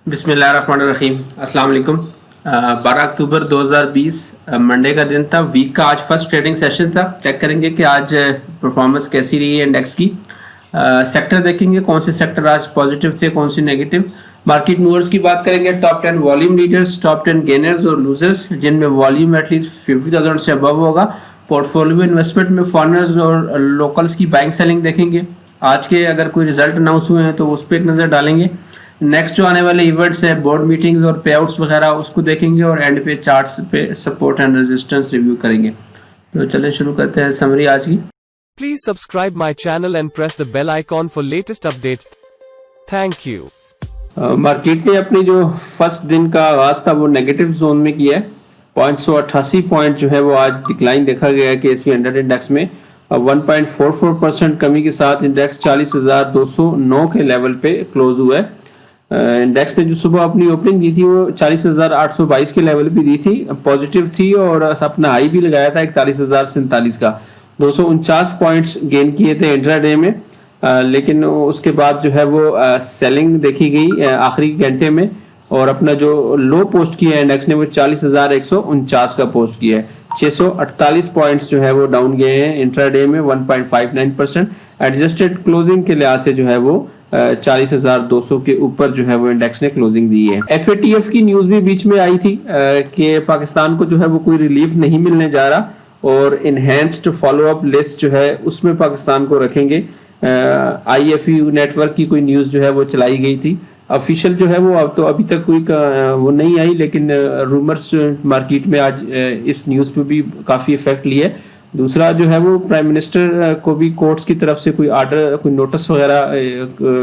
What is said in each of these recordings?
बिस्मिल्लाहिर्रहमानिर्रहीम। अस्सलाम वालेकुम। 12 अक्टूबर 2020 मंडे का दिन था। वीक का आज फर्स्ट ट्रेडिंग सेशन था। चेक करेंगे कि आज परफॉर्मेंस कैसी रही है इंडेक्स की। सेक्टर देखेंगे कौन से सेक्टर आज पॉजिटिव थे, कौन सी नेगेटिव। मार्केट मूवर्स की बात करेंगे, top 10 volume leaders, top 10 gainers और लूजर्स जिनमें वॉल्यूम एटलीस्ट 50,000 से अबव होगा। पोर्टफोलियो इन्वेस्टमेंट में फॉरेनर्स और लोकल्स की बाइंग सेलिंग देखेंगे। आज के अगर कोई रिजल्ट अनाउंस हुए हैं तो उस पर एक नज़र डालेंगे। नेक्स्ट जो आने वाले इवेंट्स है, बोर्ड मीटिंग्स और पे आउट्स वगैरह, उसको देखेंगे और एंड पे चार्ट्स पे सपोर्ट एंड रेजिस्टेंस रिव्यू करेंगे। तो चलिए शुरू करते हैं समरी आज की। Please subscribe my channel and press the bell icon for latest updates. Thank you. Market ने अपनी जो फर्स्ट दिन का आगाज था वो नेगेटिव जोन में किया है। 588 पॉइंट जो है वो आज डिक्लाइन देखा गया है कि एस&पी 100 इंडेक्स में 1.44% कमी के साथ इंडेक्स 40,209 के लेवल पे क्लोज हुआ है। इंडेक्स ने जो सुबह अपनी ओपनिंग दी थी वो 40,822 के लेवल पे दी थी, पॉजिटिव थी और अपना हाई भी लगाया था 41,047 का। 249 पॉइंट्स गेन किए थे इंट्राडे में, लेकिन उसके बाद जो है वो सेलिंग देखी गई आखिरी घंटे में और अपना जो लो पोस्ट किया है इंडेक्स ने वो 40,149 का पोस्ट किया है। 648 पॉइंट्स जो है वो डाउन गए हैं इंट्राडे में 1.59%। एडजस्टेड क्लोजिंग के लिहाज से जो है वो 40,200 के ऊपर जो है वो इंडेक्स ने क्लोजिंग दी है। FATF की न्यूज भी बीच में आई थी कि पाकिस्तान को जो है वो कोई रिलीफ नहीं मिलने जा रहा और इनहेंस्ड फॉलोअप लिस्ट जो है उसमें पाकिस्तान को रखेंगे। IFU नेटवर्क की कोई न्यूज जो है वो चलाई गई थी। ऑफिशियल जो है वो अब तो अभी तक कोई वो नहीं आई, लेकिन रूमर्स मार्केट में आज इस न्यूज़ पे भी काफ़ी इफेक्ट लिए। दूसरा जो है वो प्राइम मिनिस्टर को भी कोर्ट्स की तरफ से कोई आर्डर, कोई नोटिस वगैरह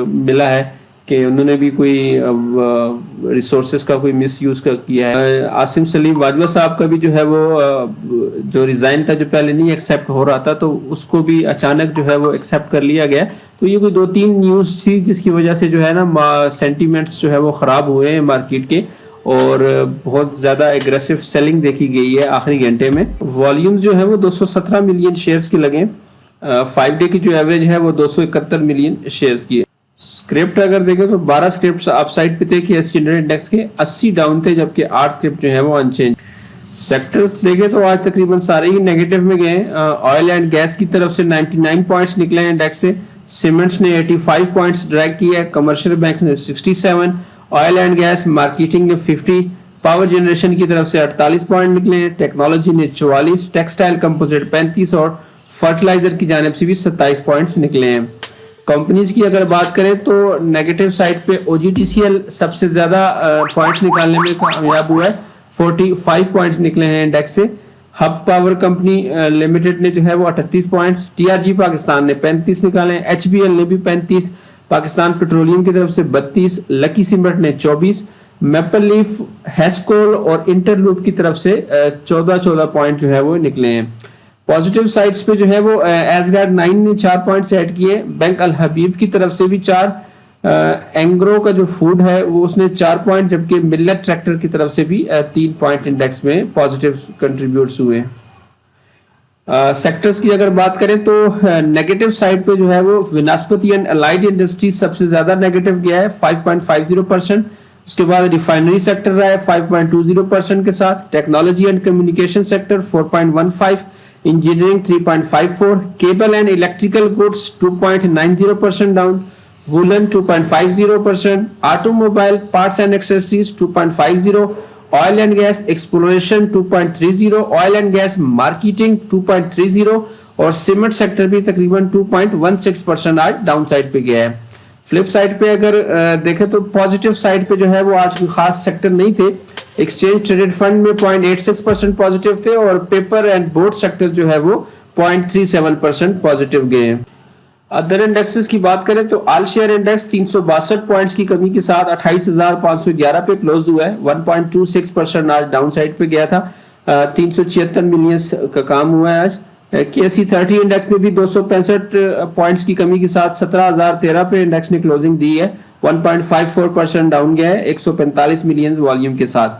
मिला है कि उन्होंने भी कोई रिसोर्सेज का कोई मिसयूज किया है। आसिम सलीम वाजवा साहब का भी जो है वो जो रिजाइन था, जो पहले नहीं एक्सेप्ट हो रहा था, तो उसको भी अचानक जो है वो एक्सेप्ट कर लिया गया। तो ये कोई 2-3 न्यूज़ थी जिसकी वजह से जो है ना सेंटीमेंट्स जो है वो ख़राब हुए हैं मार्केट के और बहुत ज़्यादा एग्रेसिव सेलिंग देखी गई है आखिरी घंटे में। वॉल्यूम्स जो है वो 217 मिलियन शेयर्स के लगे। 5 डे की जो एवरेज है वो 271 मिलियन शेयर्स की है। स्क्रिप्ट अगर देखें तो 12 स्क्रिप्ट अपसाइड पे थे कि एस&पी 100 इंडेक्स के, 80 डाउन थे, जबकि 8 स्क्रिप्ट जो है वो अनचेंज। सेक्टर्स देखें तो आज तकरीबन सारे ही नेगेटिव में गए। ऑयल एंड गैस की तरफ से 99 पॉइंट्स निकले हैं इंडेक्स से। सीमेंट्स ने 85 पॉइंट्स ड्रैग किया है। कमर्शियल बैंक ने 67, ऑयल एंड गैस मार्केटिंग ने 50, पावर जनरेशन की तरफ से 48 पॉइंट निकले हैं। टेक्नोलॉजी ने 44, टेक्सटाइल कंपोजिट 35 और फर्टिलाइजर की जानिब से भी 27 पॉइंट्स निकले हैं। कंपनीज की अगर बात करें तो नेगेटिव साइड पे OGTCL सबसे ज्यादा पॉइंट्स निकालने में कामयाब हुआ है। 45 पॉइंट्स निकले हैं इंडेक्स से। हब पावर कंपनी लिमिटेड ने जो है वो 38 पॉइंट्स, TRG पाकिस्तान ने 35 निकाले, HBL ने भी 35, पाकिस्तान पेट्रोलियम की तरफ से 32, लकी सीमेंट ने 24, मैपल लीफ, हेस्कोल और इंटरलूप की तरफ से 14 पॉइंट जो है वो निकले हैं। पॉजिटिव साइड्स पे जो है वो एसगार्ड 9 ने 4 पॉइंट्स ऐड किए। बैंक अल हबीब की तरफ से भी 4, एंग्रो का जो फूड है वो उसने 4 पॉइंट, जबकि मिल्लत ट्रैक्टर की तरफ से भी 3 पॉइंट इंडेक्स में पॉजिटिव कंट्रीब्यूट्स हुए। सेक्टर्स की अगर बात करें तो नेगेटिव साइड पे जो है वो विनास्पति एंड अलाइड इंडस्ट्रीज सबसे ज्यादा नेगेटिव गया है 5.50%। उसके बाद रिफाइनरी सेक्टर रहा है 5.20% के साथ। Technology and communication sector 4.15, engineering 3.54, cable and electrical goods 2.90% down, woollen 2.50%, automobile parts and accessories 2.50, oil and gas exploration 2.30, oil and gas marketing 2.30 और सीमेंट सेक्टर भी तकरीबन 2.16% आज डाउन साइड पे गया है। फ्लिप साइड पे अगर देखें तो पॉजिटिव साइड पे जो है वो आज कोई खास सेक्टर नहीं थे। एक्सचेंज ट्रेडेड फंड में 0.86% पॉजिटिव थे और पेपर एंड बोर्ड सेक्टर जो है वो 0.37% पॉजिटिव गए हैं। अदर इंडेक्सेस की बात करें तो ऑल शेयर इंडेक्स 362 पॉइंट्स की कमी के साथ 28,511 पे क्लोज हुआ है। 1.26% आज डाउन साइड पे गया था। 376 मिलियन का काम हुआ है आज। KSE 30 इंडेक्स में भी 265 पॉइंट्स की कमी के साथ 17,013 पे इंडेक्स ने क्लोजिंग दी है। 1.54% डाउन गया है 145 मिलियन वॉल्यूम के साथ।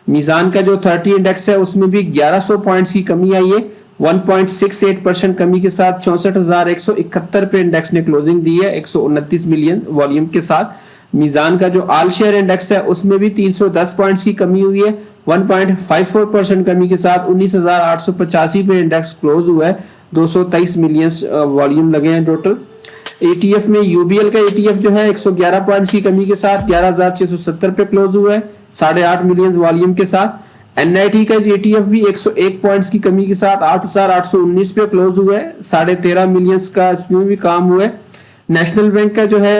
मीजान का जो 30 इंडेक्स है उसमें भी 1100 पॉइंट्स की कमी आई है। 1.68% कमी के साथ 64,171 पे इंडेक्स ने क्लोजिंग दी है 129 मिलियन वॉल्यूम के साथ। मीजान का जो ऑल शेयर इंडेक्स है उसमें भी 310 पॉइंट्स की कमी हुई है, 1.54% कमी के साथ 19,885 पे इंडेक्स क्लोज हुआ है। 223 मिलियन वॉल्यूम लगे हैं टोटल। ETF में UBL का ETF जो है 111 पॉइंट्स की कमी के साथ 11,670 पे क्लोज हुआ है 8.5 मिलियन वॉल्यूम के साथ। NIT का ETF भी 101 पॉइंट्स की कमी के साथ 8,819 पे क्लोज हुआ है 13.5 मिलियन का इसमें भी काम हुआ है। नेशनल बैंक का जो है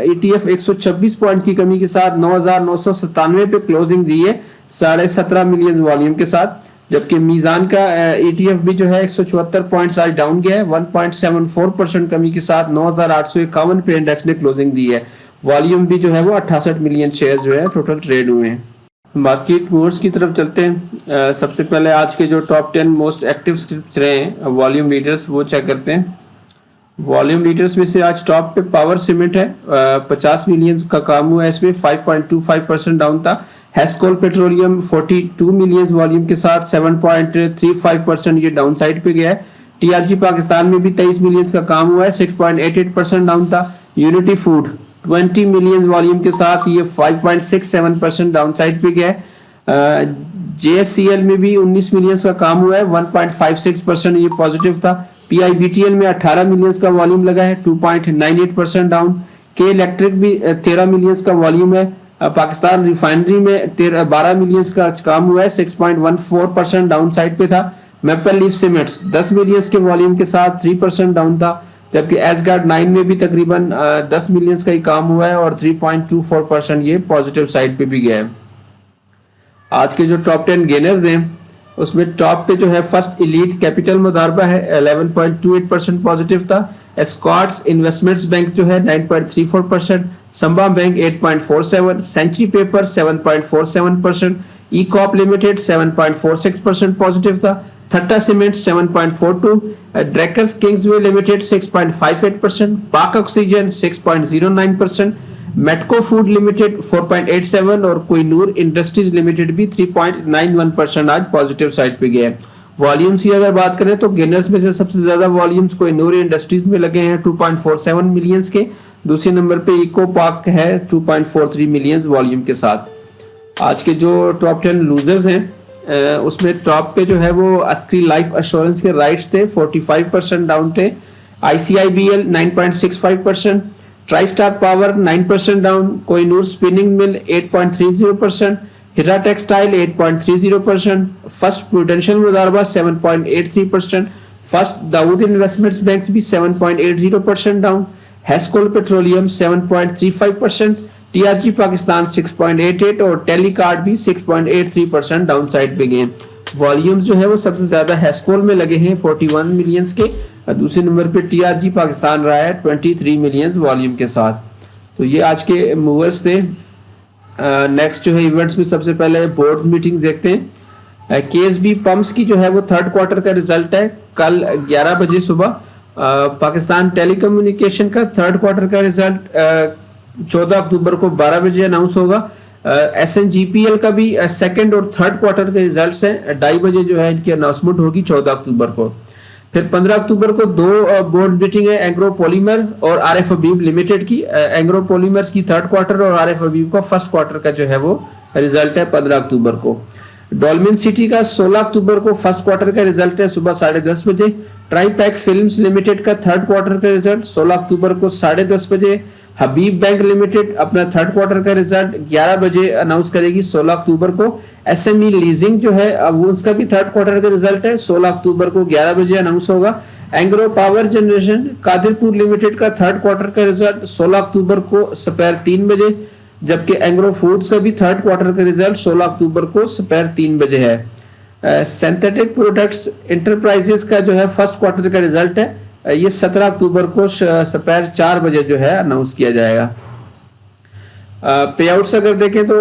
ETF 126 पॉइंट्स की कमी के साथ 9,997 पे क्लोजिंग दी है 17.5 मिलियन वॉल्यूम के साथ। जबकि मीजान का ETF भी जो है 174 पॉइंट्स आज डाउन गया है 1.74% कमी के साथ 9,851 पे इंडेक्स ने क्लोजिंग दी है। वॉल्यूम भी जो है वो 68 मिलियन शेयर जो है टोटल ट्रेड हुए हैं। मार्केट मूव्स की तरफ चलते हैं। सबसे पहले आज के जो टॉप 10 मोस्ट एक्टिव स्क्रिप्ट्स रहे हैं वॉल्यूम लीडर्स वो चेक करते हैं। वॉल्यूम लीडर्स में से आज टॉप पे पावर सीमेंट है, 50 मिलियन का काम हुआ है इसमें 5.25% डाउन था। हेस्कोल पेट्रोलियम 42 मिलियन वॉल्यूम के साथ 7.35% ये डाउन साइड पे गया है। TRG पाकिस्तान में भी 23 मिलियन का काम हुआ है 6.88% डाउन था। यूनिटी फूड 20 मिलियन वॉल्यूम के साथ ये 5.67% डाउन साइड पे गया है। JSCL में भी 19 मिलियन का काम हुआ है 1.56% ये पॉजिटिव था। PIBTL में 18 मिलियन का वॉल्यूम लगा है 2.98% डाउन। के इलेक्ट्रिक भी 13 मिलियन का वॉल्यूम है। पाकिस्तान रिफाइनरी में 12 मिलियन का काम हुआ है 6.14% डाउन साइड पे था। मैपल लीफ सीमेंट्स 10 मिलियन के वॉल्यूम के साथ 3% डाउन था। जबकि एसगार्ड 9 में भी तकरीबन 10 मिलियन का ही काम हुआ है और 3.24% ये पॉजिटिव साइड पे भी गया है। आज के जो टॉप 10 गेनर्स हैं उसमें टॉप पे जो है फर्स्ट एलीट कैपिटल मुदारबा है 11.28% पॉजिटिव था। एस्कॉट्स इन्वेस्टमेंट्स बैंक जो है 9.34%, संबा बैंक 8.47%, सेंचुरी पेपर 7.47%, ई कॉप लिमिटेड 7.46% पॉजिटिव था। थट्टा सीमेंट 7.42%, ड्रैकर्स किंग्सवे लिमिटेड 6.58%, पाक ऑक्सीजन 6.09%, मेटको फूड लिमिटेड 4.87% और कोहिनूर इंडस्ट्रीज लिमिटेड भी 3.91% आज पॉजिटिव साइड पे गया है। वॉल्यूम्स की अगर बात करें तो गेनर्स में से सबसे ज्यादा वॉल्यूम्स कोहिनूर इंडस्ट्रीज में लगे हैं 2.47 मिलियन के। दूसरे नंबर पे इको पार्क है 2.43 मिलियन वॉल्यूम के साथ। आज के जो टॉप 10 लूजर्स हैं उसमें टॉप पे जो है वो अस्क्री लाइफ एश्योरेंस के राइट्स थे 45% डाउन थे। ICIBL 9.65%, Tristar Power 9% down, Kohinoor Spinning Mill 8.30%, Hira Textile 8.30%, First Prudential Modaraba 7.83%, First Dawood Investments Bank भी 7.80% down, Hascol Petroleum 7.35%, TRG Pakistan 6.88 और टेलीकार्ड भी 6.83% डाउन साइड पे गए। वॉल्यूम्स जो है वो सबसे ज्यादा हेस्कोल में लगे हैं 41 मिलियन के। दूसरे नंबर पे TRG पाकिस्तान रहा है 23 मिलियन वॉल्यूम के साथ। तो ये आज के मूवर्स थे। नेक्स्ट जो है इवेंट्स में सबसे पहले बोर्ड मीटिंग देखते हैं। KSB पंप्स की जो है वो थर्ड क्वार्टर का रिजल्ट है कल 11 बजे सुबह। पाकिस्तान टेलीकम्युनिकेशन का थर्ड क्वार्टर का रिजल्ट 14 अक्टूबर को 12 बजे अनाउंस होगा। SNGPL का भी सेकंड और थर्ड क्वार्टर के रिजल्ट्स हैं 2:30 बजे जो है इनकी अनाउंसमेंट होगी 14 अक्टूबर को। फिर 15 अक्टूबर को दो बोर्ड मीटिंग है एंग्रो पॉलीमर और RF हबीब लिमिटेड की। एंग्रो पॉलीमर्स की थर्ड क्वार्टर और RF हबीब का फर्स्ट क्वार्टर का जो है वो रिजल्ट है 15 अक्टूबर को। डॉल्मिन सिटी का 16 अक्टूबर को फर्स्ट क्वार्टर का रिजल्ट है सुबह 10:30 बजे। ट्राईपैक फिल्म्स लिमिटेड का थर्ड क्वार्टर का रिजल्ट 16 अक्टूबर को 10:30 बजे। हबीब बैंक लिमिटेड अपना थर्ड क्वार्टर का रिजल्ट 11 बजे अनाउंस करेगी 16 अक्टूबर को। SME लीजिंग जो है अब उसका भी थर्ड क्वार्टर का रिजल्ट है 16 अक्टूबर को 11 बजे अनाउंस होगा। Engro power generation Qadirpur limited का थर्ड क्वार्टर का रिजल्ट 16 अक्टूबर को दोपहर 3 बजे। जबकि एंग्रो फूड्स का भी थर्ड क्वार्टर का रिजल्ट 16 अक्टूबर को दोपहर 3 बजे है। सिंथेटिक प्रोडक्ट्स इंटरप्राइजेस का जो है फर्स्ट क्वार्टर का रिजल्ट है ये 17 अक्टूबर को दोपहर 4 बजे जो है अनाउंस किया जाएगा। पे आउट्स अगर देखें तो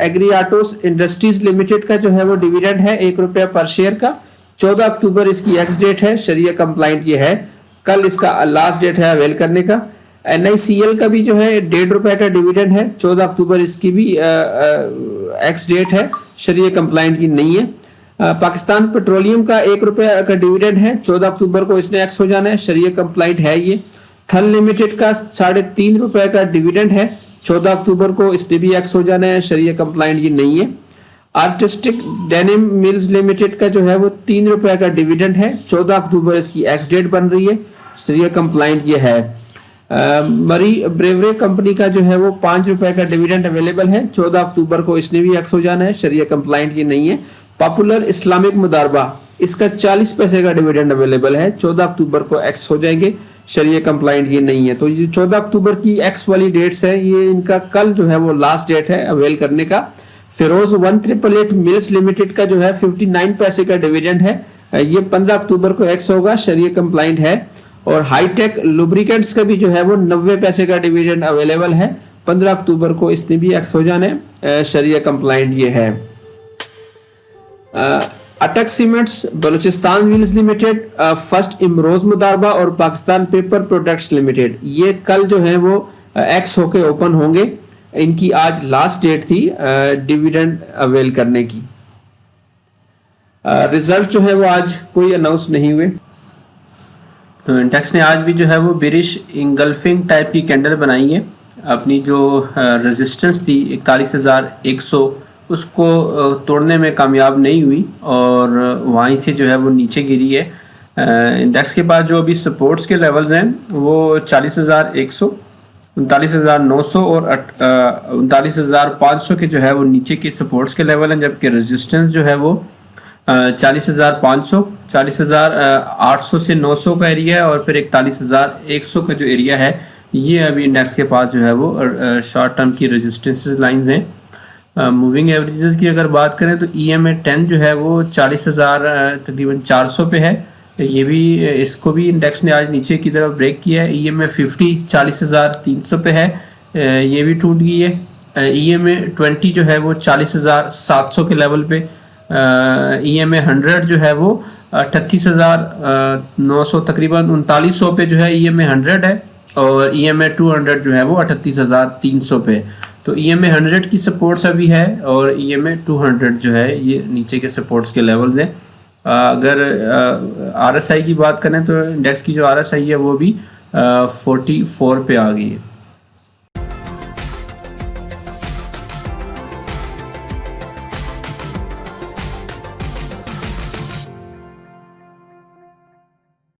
एग्रीआटोस इंडस्ट्रीज लिमिटेड का जो है वो डिविडेंड है ₹1 पर शेयर का। 14 अक्टूबर इसकी एक्स डेट है, शरिया कंप्लाइंट ये है। कल इसका लास्ट डेट है अवेल करने का। NICL का भी जो है ₹1.5 का डिविडेंड है। 14 अक्टूबर इसकी भी एक्स डेट है, शरिया कंप्लाइंट की नहीं है। पाकिस्तान पेट्रोलियम का ₹1 का डिविडेंड है, 14 अक्टूबर को इसने एक्स हो जाना है, शरिया कंप्लाइंट है ये। थल लिमिटेड का ₹3.5 का डिविडेंड है, 14 अक्टूबर को इसने भी एक्स हो जाना है, शरिया कंप्लाइंट ये नहीं है। आर्टिस्टिक डेनिम मिल्स लिमिटेड का जो है वो 3 रुपए का डिविडेंड है, 14 अक्टूबर इसकी एक्स डेट बन रही है, शरिया कंप्लाइंट ये है। मरी ब्रेवरे कंपनी का जो है वो 5 रुपए का डिविडेंड अवेलेबल है, 14 अक्टूबर को इसने भी एक्स हो जाना है, शरिया कंप्लाइंट ये नहीं है। पॉपुलर इस्लामिक मुदारबा, इसका 40 पैसे का डिविडेंड अवेलेबल है, 14 अक्टूबर को एक्स हो जाएंगे, शरिया कंप्लाइंट ये नहीं है। तो ये 14 अक्टूबर की एक्स वाली डेट्स है, ये इनका कल जो है वो लास्ट डेट है अवेल करने का। फिरोज 1888 मिल्स लिमिटेड का जो है 59 पैसे का डिविडेंड है, ये 15 अक्टूबर को एक्स होगा, शरिया कंप्लाइंट है। और हाईटेक लुब्रिकेंट्स का भी जो है वो 90 पैसे का डिविडेंड अवेलेबल है, 15 अक्टूबर को इसने भी एक्स हो जाना है, शरिया कंप्लाइंट ये है। Attock Cements, Balochistan Wheels Limited, First Imroz Modaraba और पाकिस्तान पेपर प्रोडक्ट्स लिमिटेड, ये कल जो है वो एक्स होके ओपन होंगे, इनकी आज लास्ट डेट थी डिविडेंड अवेल करने की। रिजल्ट जो है वो आज कोई अनाउंस नहीं हुए। तो इंटेक्स ने आज भी जो है वो बेरिश इंगल्फिंग टाइप की कैंडल बनाई है, अपनी जो रेजिस्टेंस थी 41,100 उसको तोड़ने में कामयाब नहीं हुई और वहीं से जो है वो नीचे गिरी है। इंडेक्स के पास जो अभी सपोर्ट्स के लेवल्स हैं वो 40,100, 39,900 और 39,500 के जो है वो नीचे के सपोर्ट्स के लेवल हैं, जबकि रेजिस्टेंस जो है वो 40,500, 40,800 से 900 का एरिया है और फिर 41,100 का जो एरिया है ये अभी इंडेक्स के पास जो है वो शॉर्ट टर्म की रेजिस्टेंस लाइंस हैं। मूविंग एवरेजेस की अगर बात करें तो EMA 10 जो है वो 40,000 तकरीबन 400 पे है, ये भी इसको भी इंडेक्स ने आज नीचे की तरफ ब्रेक किया है। EMA 50 40,300 पे है, ये भी टूट गई है। EMA 20 जो है वो 40,700 के लेवल पे, EMA 100 जो है वो 38,900 तकरीबन 3900 पे जो है EMA 100 है और EMA 200 जो है वो 38,300 पे। तो EMA 100 की सपोर्ट्स अभी है और EMA 200 जो है ये नीचे के सपोर्ट्स के लेवल्स हैं। अगर RSI की बात करें तो इंडेक्स की जो RSI है वो भी 44 पे आ गई है।